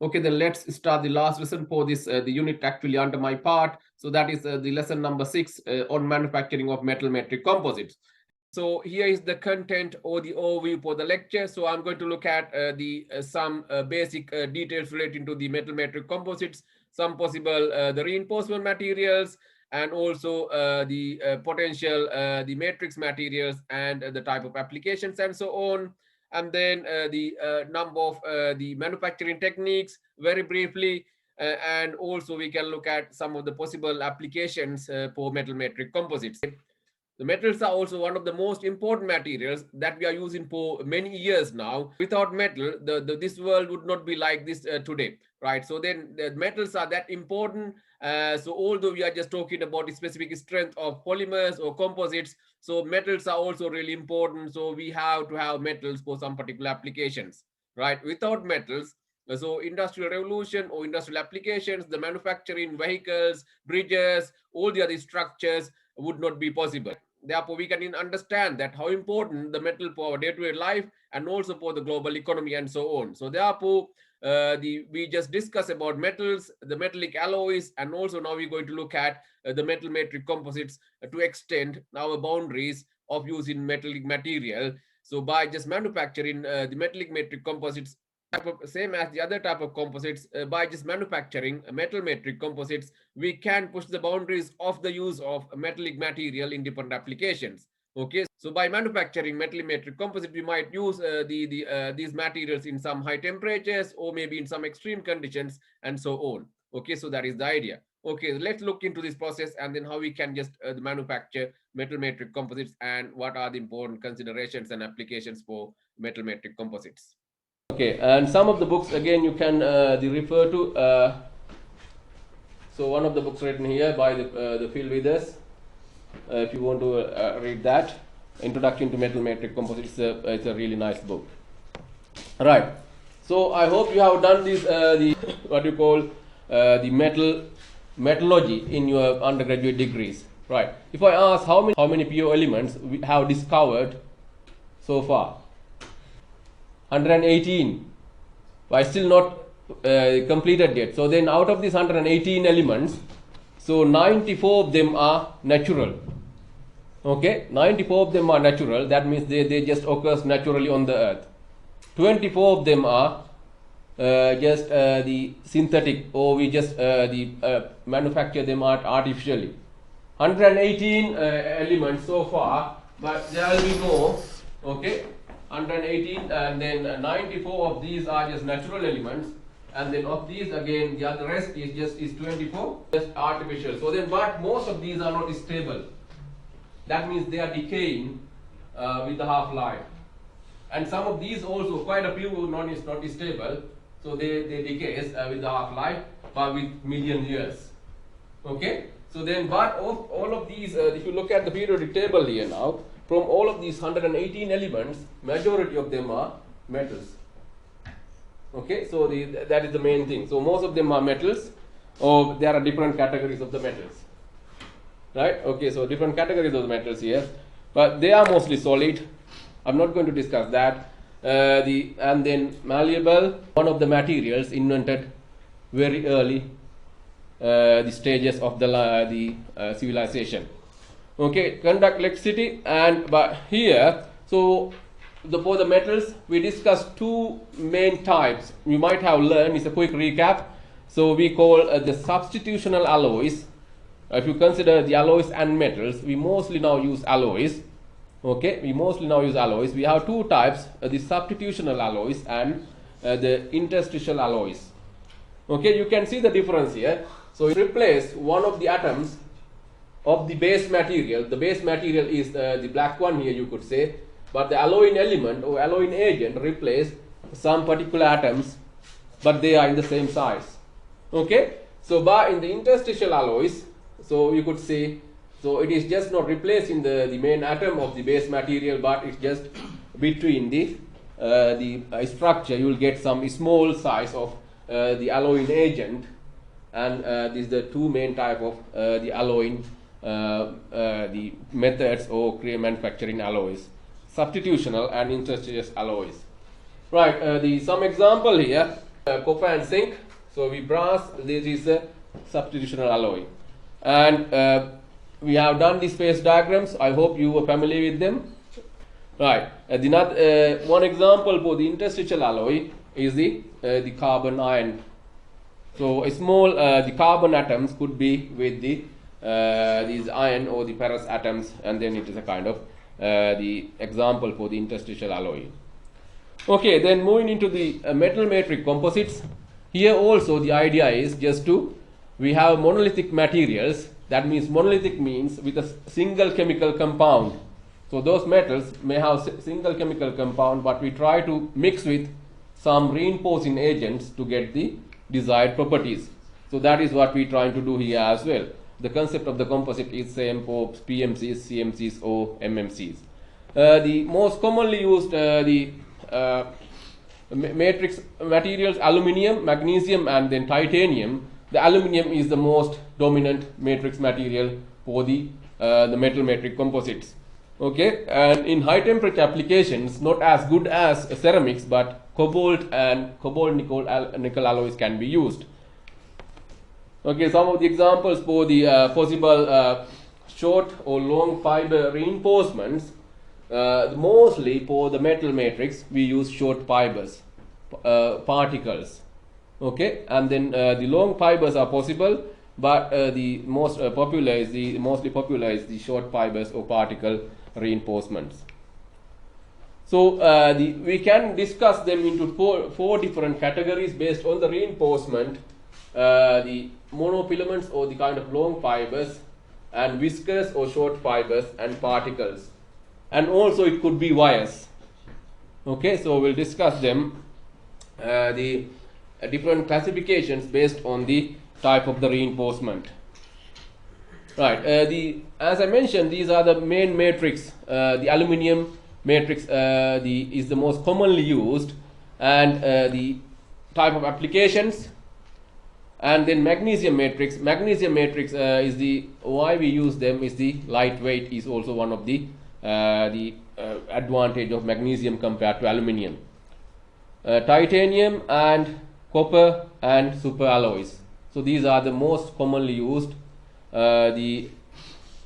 Okay, then let's start the last lesson for this, the unit actually under my part. So that is the lesson number 6 on manufacturing of metal matrix composites. So here is the content or the overview for the lecture. So I'm going to look at some basic details relating to the metal matrix composites, some possible the reinforcement materials, and also the potential the matrix materials and the type of applications and so on. And then the number of the manufacturing techniques very briefly, and also we can look at some of the possible applications for metal matrix composites. The metals are also one of the most important materials that we are using for many years now. Without metal, this world would not be like this today, right? So then the metals are that important. So although we are just talking about the specific strength of polymers or composites, so metals are also really important. So we have to have metals for some particular applications, right? Without metals, so industrial revolution or industrial applications, the manufacturing vehicles, bridges, all the other structures would not be possible. Therefore, we can understand that how important the metal for our day-to-day life and also for the global economy and so on. So therefore, we just discuss about metals, the metallic alloys, and also now we're going to look at the metal matrix composites to extend our boundaries of using metallic material. So by just manufacturing the metallic matrix composites, same as the other type of composites, by just manufacturing metal matrix composites, we can push the boundaries of the use of metallic material in different applications. Okay, so by manufacturing metal matrix composite, we might use these materials in some high temperatures or maybe in some extreme conditions and so on. Okay, so that is the idea. Okay, let's look into this process and then how we can just manufacture metal matrix composites and what are the important considerations and applications for metal matrix composites. Okay, and some of the books again you can refer to. So one of the books written here by the Phil Withers, if you want to read that, Introduction to Metal Matrix Composites, it's a really nice book. Right. So I hope you have done this the what you call the metallurgy in your undergraduate degrees. Right. If I ask how many pure elements we have discovered so far, 118, but still not completed yet. So then out of these 118 elements, so 94 of them are natural. Okay, 94 of them are natural. That means they just occurs naturally on the earth. 24 of them are just the synthetic, or we just manufacture them artificially. 118 elements so far, but there will be more. Okay, 118, and then 94 of these are just natural elements, and then of these again the other rest is 24 just artificial. So then, but most of these are not stable. That means they are decaying with the half-life, and some of these also, quite a few not stable, so they decays with the half-life but with million years. Okay, so then, but of all of these, if you look at the periodic table here now, from all of these 118 elements, majority of them are metals. Okay, so that is the main thing. So most of them are metals, or there are different categories of the metals. Right? Okay, so different categories of the metals here, but they are mostly solid. I'm not going to discuss that. And then malleable, one of the materials invented very early the stages of the civilization. Okay, conduct electricity, and but here, so for the metals we discussed two main types. You might have learned, it's a quick recap. So we call the substitutional alloys. If you consider the alloys and metals, we mostly now use alloys. Okay, we mostly now use alloys. We have two types, the substitutional alloys and the interstitial alloys. Okay, you can see the difference here. So you replace one of the atoms of the base material. The base material is the black one here, you could say, but the alloying element or alloying agent replace some particular atoms, but they are in the same size. Okay, so by in the interstitial alloys, so you could say, so it is just not replacing the main atom of the base material, but it's just between the structure. You will get some small size of the alloying agent, and these are the two main type of the alloying the methods or manufacturing alloys: substitutional and interstitial alloys. Right. Some example here. copper and zinc. So we brass, this is a substitutional alloy. And we have done these phase diagrams. I hope you are familiar with them. Right. One example for the interstitial alloy is the carbon iron. So a small the carbon atoms could be with the these iron or the ferrous atoms, and then it is a kind of the example for the interstitial alloy. Okay, then moving into the metal matrix composites. Here also the idea is just to, we have monolithic materials. That means monolithic means with a single chemical compound. So those metals may have single chemical compound, but we try to mix with some reinforcing agents to get the desired properties. So that is what we are trying to do here as well. The concept of the composite is same for PMCs, CMCs or MMCs. The most commonly used matrix materials, aluminium, magnesium and then titanium. The aluminium is the most dominant matrix material for the metal matrix composites. Okay, and in high temperature applications, not as good as ceramics, but cobalt and cobalt nickel alloys can be used. Okay, some of the examples for the possible short or long fiber reinforcements. Mostly for the metal matrix, we use short fibers, particles. Okay, and then the long fibers are possible, but the mostly popular is the short fibers or particle reinforcements. So we can discuss them into four different categories based on the reinforcement: the monofilaments or the kind of long fibers, and viscous or short fibers, and particles, and also it could be wires. Okay, so we'll discuss them, the different classifications based on the type of the reinforcement. Right, as I mentioned, these are the main matrix. The aluminium matrix is the most commonly used, and the type of applications. And then magnesium matrix. Magnesium matrix is the, why we use them is the lightweight is also one of the advantage of magnesium compared to aluminium. Titanium and copper and superalloys. So these are the most commonly used the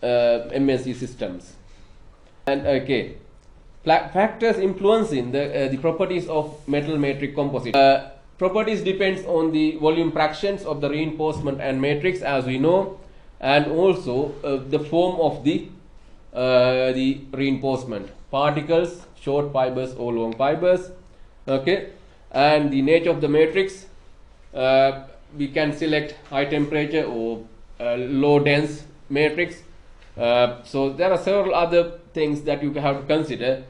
MNC systems. And okay, factors influencing the properties of metal matrix composite. Properties depends on the volume fractions of the reinforcement and matrix, as we know, and also the form of the reinforcement: particles, short fibers or long fibers. Okay, and the nature of the matrix. We can select high temperature or low dense matrix. So there are several other things that you have to consider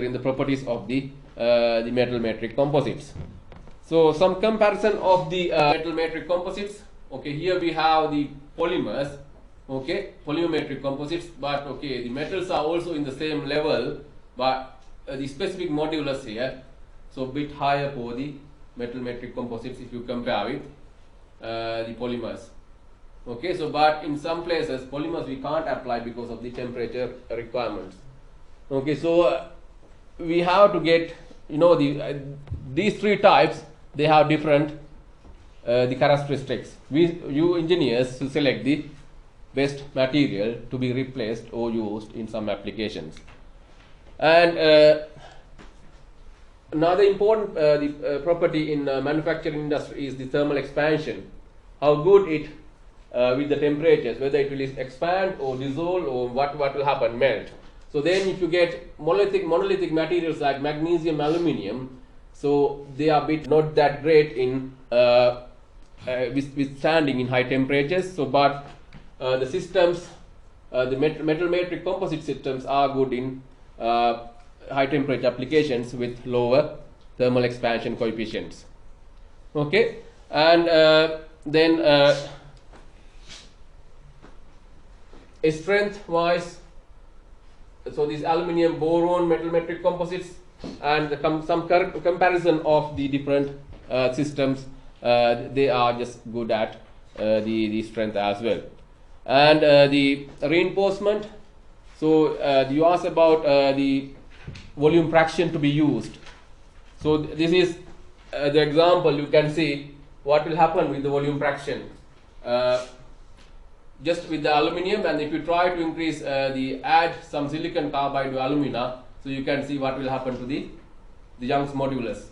in the properties of the metal matrix composites. So some comparison of the metal matrix composites. Okay, here we have the polymers. Okay, polymetric composites, but okay, the metals are also in the same level, but the specific modulus here, so a bit higher for the metal matrix composites if you compare with the polymers. Okay, so but in some places polymers we can't apply because of the temperature requirements. Okay, so we have to get, you know, these three types, they have different the characteristics. You engineers to select the best material to be replaced or used in some applications. And another important property in manufacturing industry is the thermal expansion. How good it with the temperatures, whether it will expand or dissolve or what will happen, melt. So then if you get monolithic materials like magnesium, aluminium, so they are bit not that great in withstanding in high temperatures. So but the systems, the metal matrix composite systems are good in high temperature applications with lower thermal expansion coefficients. Okay, and then strength wise, so these aluminium, boron, metal matrix composites, and some comparison of the different systems, they are just good at the strength as well. And the reinforcement, so you asked about the volume fraction to be used. So this is the example, you can see what will happen with the volume fraction. Uh, just with the aluminium, and if you try to increase the add some silicon carbide to alumina, so you can see what will happen to the Young's modulus.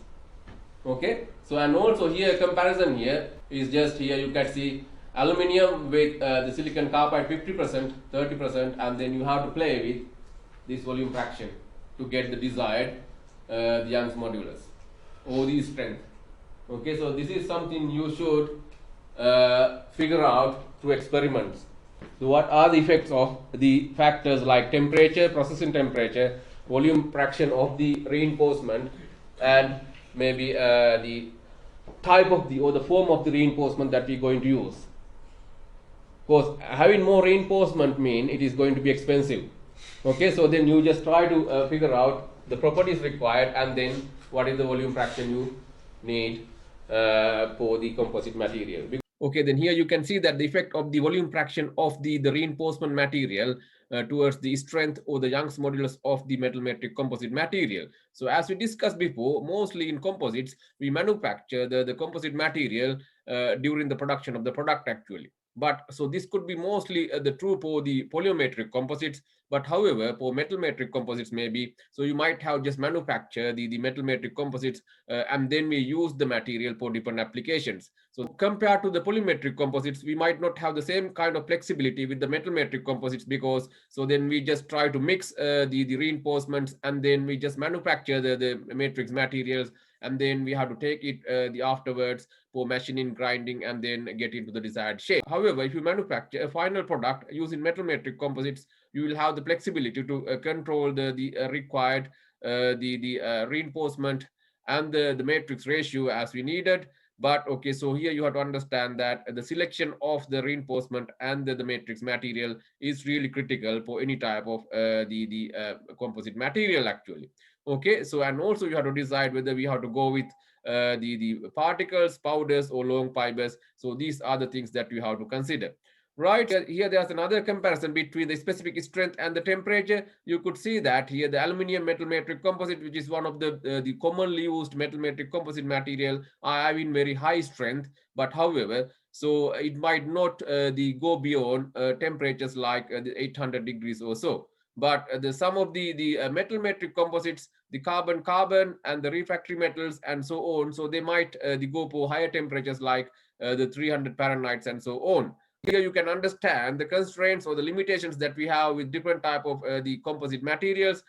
Okay, so and also here comparison here is just here you can see aluminium with the silicon carbide 50%, 30%, and then you have to play with this volume fraction to get the desired the Young's modulus or the strength. Okay, so this is something you should figure out through experiments. So what are the effects of the factors like temperature, processing temperature, volume fraction of the reinforcement, and maybe the type of the or the form of the reinforcement that we're going to use. Because having more reinforcement mean it is going to be expensive. Okay, so then you just try to figure out the properties required and then what is the volume fraction you need for the composite material. Okay, then here you can see that the effect of the volume fraction of the reinforcement material towards the strength or the Young's modulus of the metal matrix composite material. So as we discussed before, mostly in composites, we manufacture the composite material during the production of the product actually. But so this could be mostly the true for the polymetric composites, but however for metal matrix composites maybe, so you might have just manufacture the metal matrix composites and then we use the material for different applications. So compared to the polymetric composites, we might not have the same kind of flexibility with the metal matrix composites, because so then we just try to mix the reinforcements and then we just manufacture the matrix materials, and then we have to take it the afterwards for machining, grinding, and then get into the desired shape. However, if you manufacture a final product using metal matrix composites, you will have the flexibility to control the required reinforcement and the matrix ratio as we needed. But okay, so here you have to understand that the selection of the reinforcement and the matrix material is really critical for any type of the composite material actually. Okay, so and also you have to decide whether we have to go with the particles, powders, or long fibers. So these are the things that we have to consider. Right here, there's another comparison between the specific strength and the temperature. You could see that here the aluminium metal matrix composite, which is one of the commonly used metal matrix composite material, are having very high strength. But however, so it might not go beyond temperatures like the 800 degrees or so. But the some of the metal matrix composites, the carbon, and the refractory metals and so on, so they might go for higher temperatures like the 300 Fahrenheit and so on. Here you can understand the constraints or the limitations that we have with different type of the composite materials.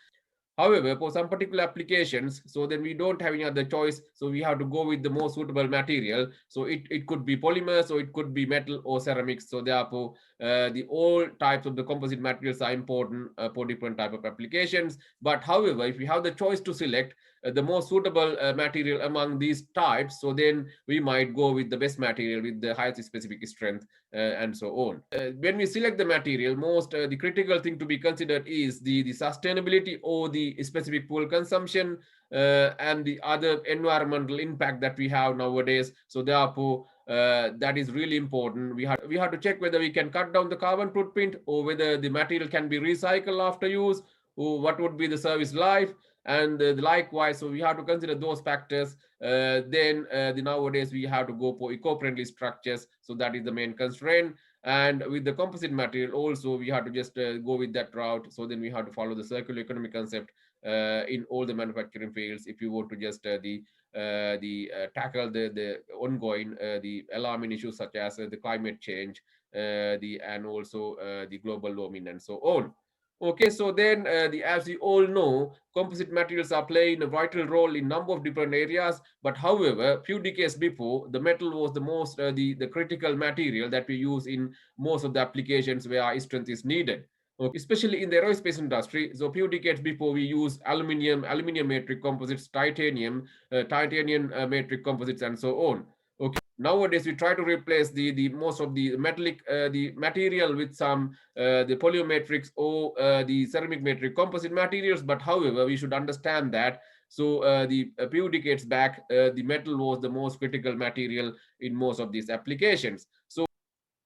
However, for some particular applications, so then we don't have any other choice. So we have to go with the most suitable material. So it could be polymers, or it could be metal or ceramics. So therefore, the all types of the composite materials are important for different type of applications. But however, if we have the choice to select the most suitable material among these types, so then we might go with the best material with the highest specific strength and so on. When we select the material, most the critical thing to be considered is the sustainability or the specific fuel consumption and the other environmental impact that we have nowadays. So therefore, that is really important. We have to check whether we can cut down the carbon footprint, or whether the material can be recycled after use, or what would be the service life, and likewise. So we have to consider those factors. Then nowadays we have to go for eco-friendly structures. So that is the main constraint. And with the composite material also, we have to just go with that route. So then we have to follow the circular economy concept in all the manufacturing fields if you want to just tackle the ongoing the alarming issues such as the climate change, and also the global warming and so on. Okay, so then as we all know, composite materials are playing a vital role in number of different areas. But however, few decades before, the metal was the most the critical material that we use in most of the applications where strength is needed. Okay, especially in the aerospace industry. So few decades before, we use aluminium matrix composites, titanium matrix composites, and so on. Okay, nowadays we try to replace the most of the metallic the material with some the polymetrics or the ceramic matrix composite materials. But however, we should understand that so the a few decades back, the metal was the most critical material in most of these applications. So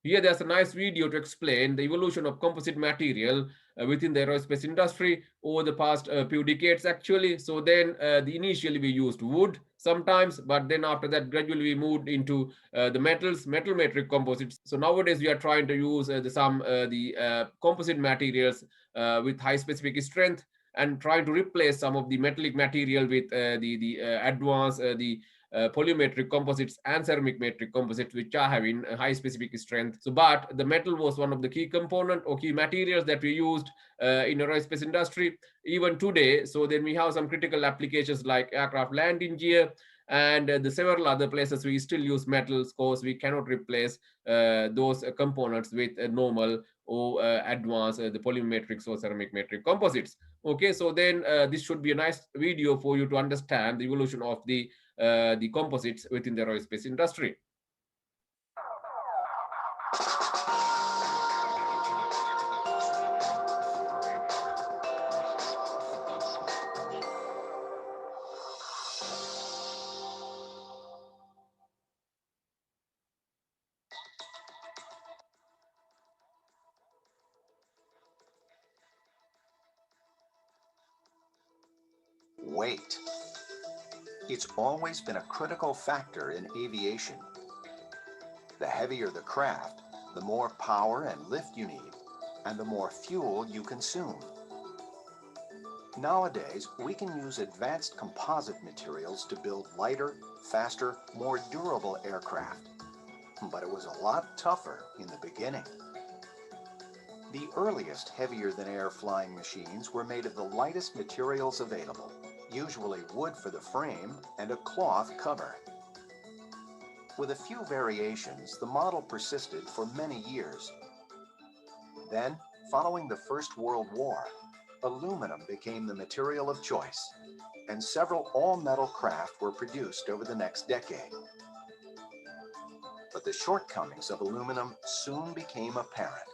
Here there's a nice video to explain the evolution of composite material within the aerospace industry over the past few decades actually. So then initially we used wood sometimes, but then after that gradually we moved into the metal matrix composites. So nowadays we are trying to use the composite materials with high specific strength, and trying to replace some of the metallic material with the advanced polymetric composites and ceramic matrix composites, which are having a high specific strength. So but the metal was one of the key component or key materials that we used in aerospace industry even today. So then we have some critical applications like aircraft landing gear, and the several other places we still use metals, because we cannot replace those components with normal or advanced the polymetrics or ceramic matrix composites. Okay, so then this should be a nice video for you to understand the evolution of the composites within the aerospace industry. Weight. It's always been a critical factor in aviation. The heavier the craft, the more power and lift you need, and the more fuel you consume. Nowadays, we can use advanced composite materials to build lighter, faster, more durable aircraft. But it was a lot tougher in the beginning. The earliest heavier-than-air flying machines were made of the lightest materials available, usually wood for the frame and a cloth cover. With a few variations, the model persisted for many years. Then, following the First World War, aluminum became the material of choice, and several all-metal craft were produced over the next decade. But the shortcomings of aluminum soon became apparent.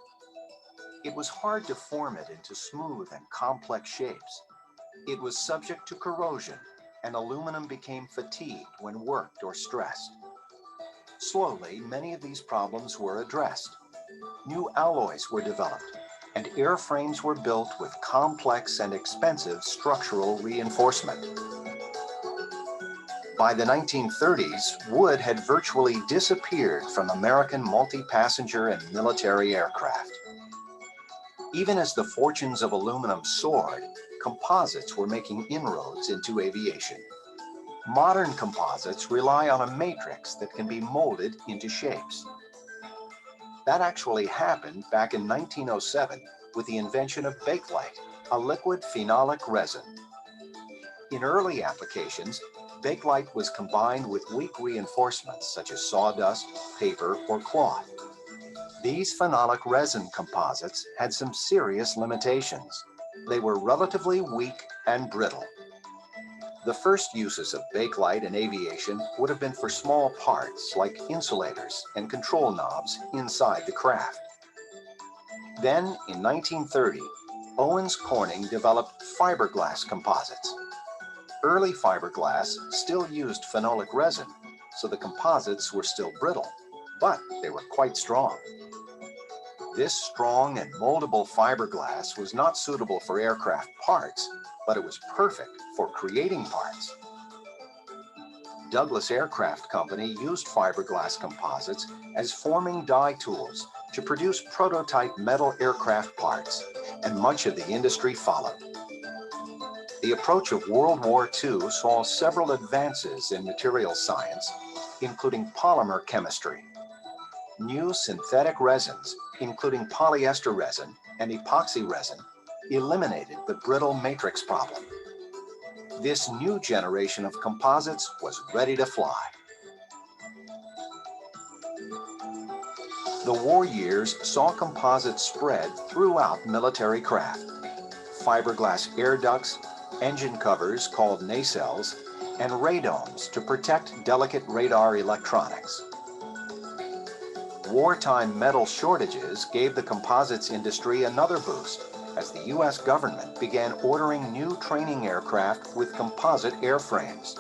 It was hard to form it into smooth and complex shapes. It was subject to corrosion, and aluminum became fatigued when worked or stressed. Slowly, many of these problems were addressed. New alloys were developed, and airframes were built with complex and expensive structural reinforcement. By the 1930s, wood had virtually disappeared from American multi-passenger and military aircraft. Even as the fortunes of aluminum soared, composites were making inroads into aviation. Modern composites rely on a matrix that can be molded into shapes. That actually happened back in 1907 with the invention of Bakelite, a liquid phenolic resin. In early applications, Bakelite was combined with weak reinforcements such as sawdust, paper, or cloth. These phenolic resin composites had some serious limitations. They were relatively weak and brittle. The first uses of Bakelite in aviation would have been for small parts like insulators and control knobs inside the craft. Then, in 1930, Owens Corning developed fiberglass composites. Early fiberglass still used phenolic resin, so the composites were still brittle, but they were quite strong. This strong and moldable fiberglass was not suitable for aircraft parts, but it was perfect for creating parts. Douglas Aircraft Company used fiberglass composites as forming die tools to produce prototype metal aircraft parts, and much of the industry followed. The approach of World War II saw several advances in materials science, including polymer chemistry. New synthetic resins, including polyester resin and epoxy resin, eliminated the brittle matrix problem. This new generation of composites was ready to fly. The war years saw composites spread throughout military craft. Fiberglass air ducts, engine covers called nacelles, and radomes to protect delicate radar electronics. Wartime metal shortages gave the composites industry another boost as the U.S. government began ordering new training aircraft with composite airframes.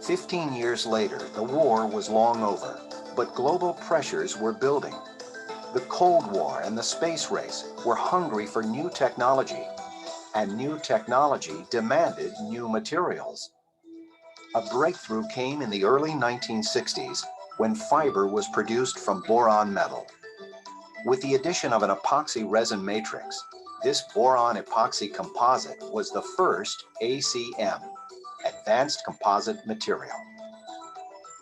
15 years later, the war was long over, But global pressures were building. The Cold War and the space race were hungry for new technology, and new technology demanded new materials. A breakthrough came in the early 1960s when fiber was produced from boron metal. With the addition of an epoxy resin matrix, this boron epoxy composite was the first ACM, Advanced Composite Material.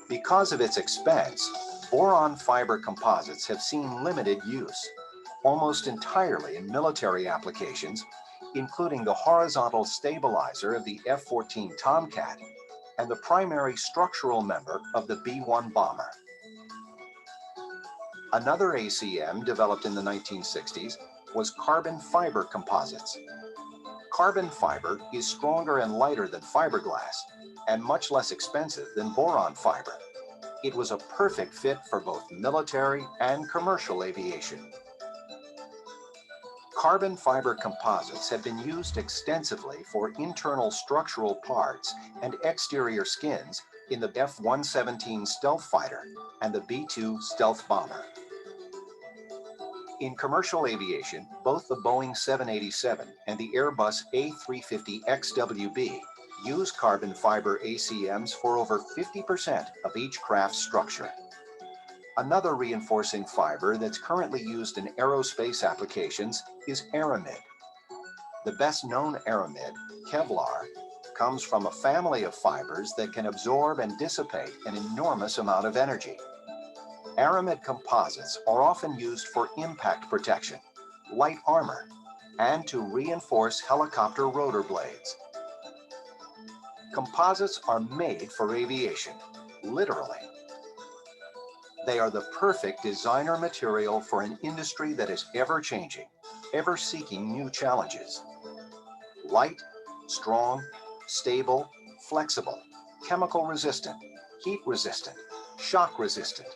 Because of its expense, boron fiber composites have seen limited use, almost entirely in military applications, including the horizontal stabilizer of the F-14 Tomcat and the primary structural member of the B-1 bomber. Another ACM developed in the 1960s was carbon fiber composites. Carbon fiber is stronger and lighter than fiberglass and much less expensive than boron fiber. It was a perfect fit for both military and commercial aviation. Carbon fiber composites have been used extensively for internal structural parts and exterior skins in the F-117 stealth fighter and the B-2 stealth bomber. In commercial aviation, both the Boeing 787 and the Airbus A350XWB use carbon fiber ACMs for over 50% of each craft's structure. Another reinforcing fiber that's currently used in aerospace applications is aramid. The best known aramid, Kevlar, comes from a family of fibers that can absorb and dissipate an enormous amount of energy. Aramid composites are often used for impact protection, light armor, and to reinforce helicopter rotor blades. Composites are made for aviation, literally. They are the perfect designer material for an industry that is ever changing, ever seeking new challenges. Light, strong, stable, flexible, chemical resistant, heat resistant, shock resistant,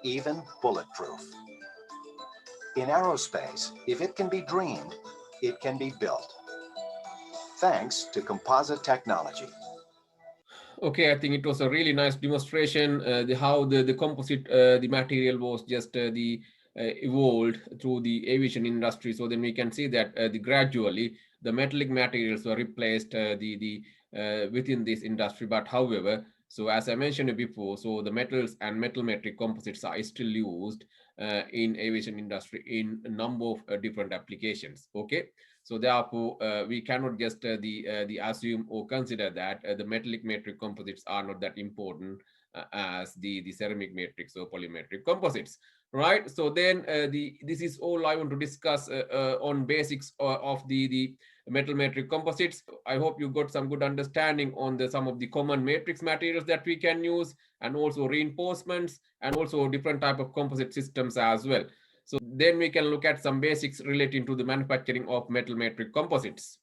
even bulletproof. In aerospace, if it can be dreamed, it can be built. Thanks to composite technology. Okay, I think it was a really nice demonstration how the composite the material was just evolved through the aviation industry. So then we can see that gradually the metallic materials were replaced within this industry. But however, so as I mentioned before, so the metals and metal metric composites are still used in aviation industry in a number of different applications. Okay. So therefore, we cannot just the assume or consider that the metallic metric composites are not that important as the ceramic matrix or polymetric composites, right? So then this is all I want to discuss on basics of the metal metric composites. I hope you got some good understanding on some of the common matrix materials that we can use, and also reinforcements, and also different type of composite systems as well. So then we can look at some basics relating to the manufacturing of metal metric composites.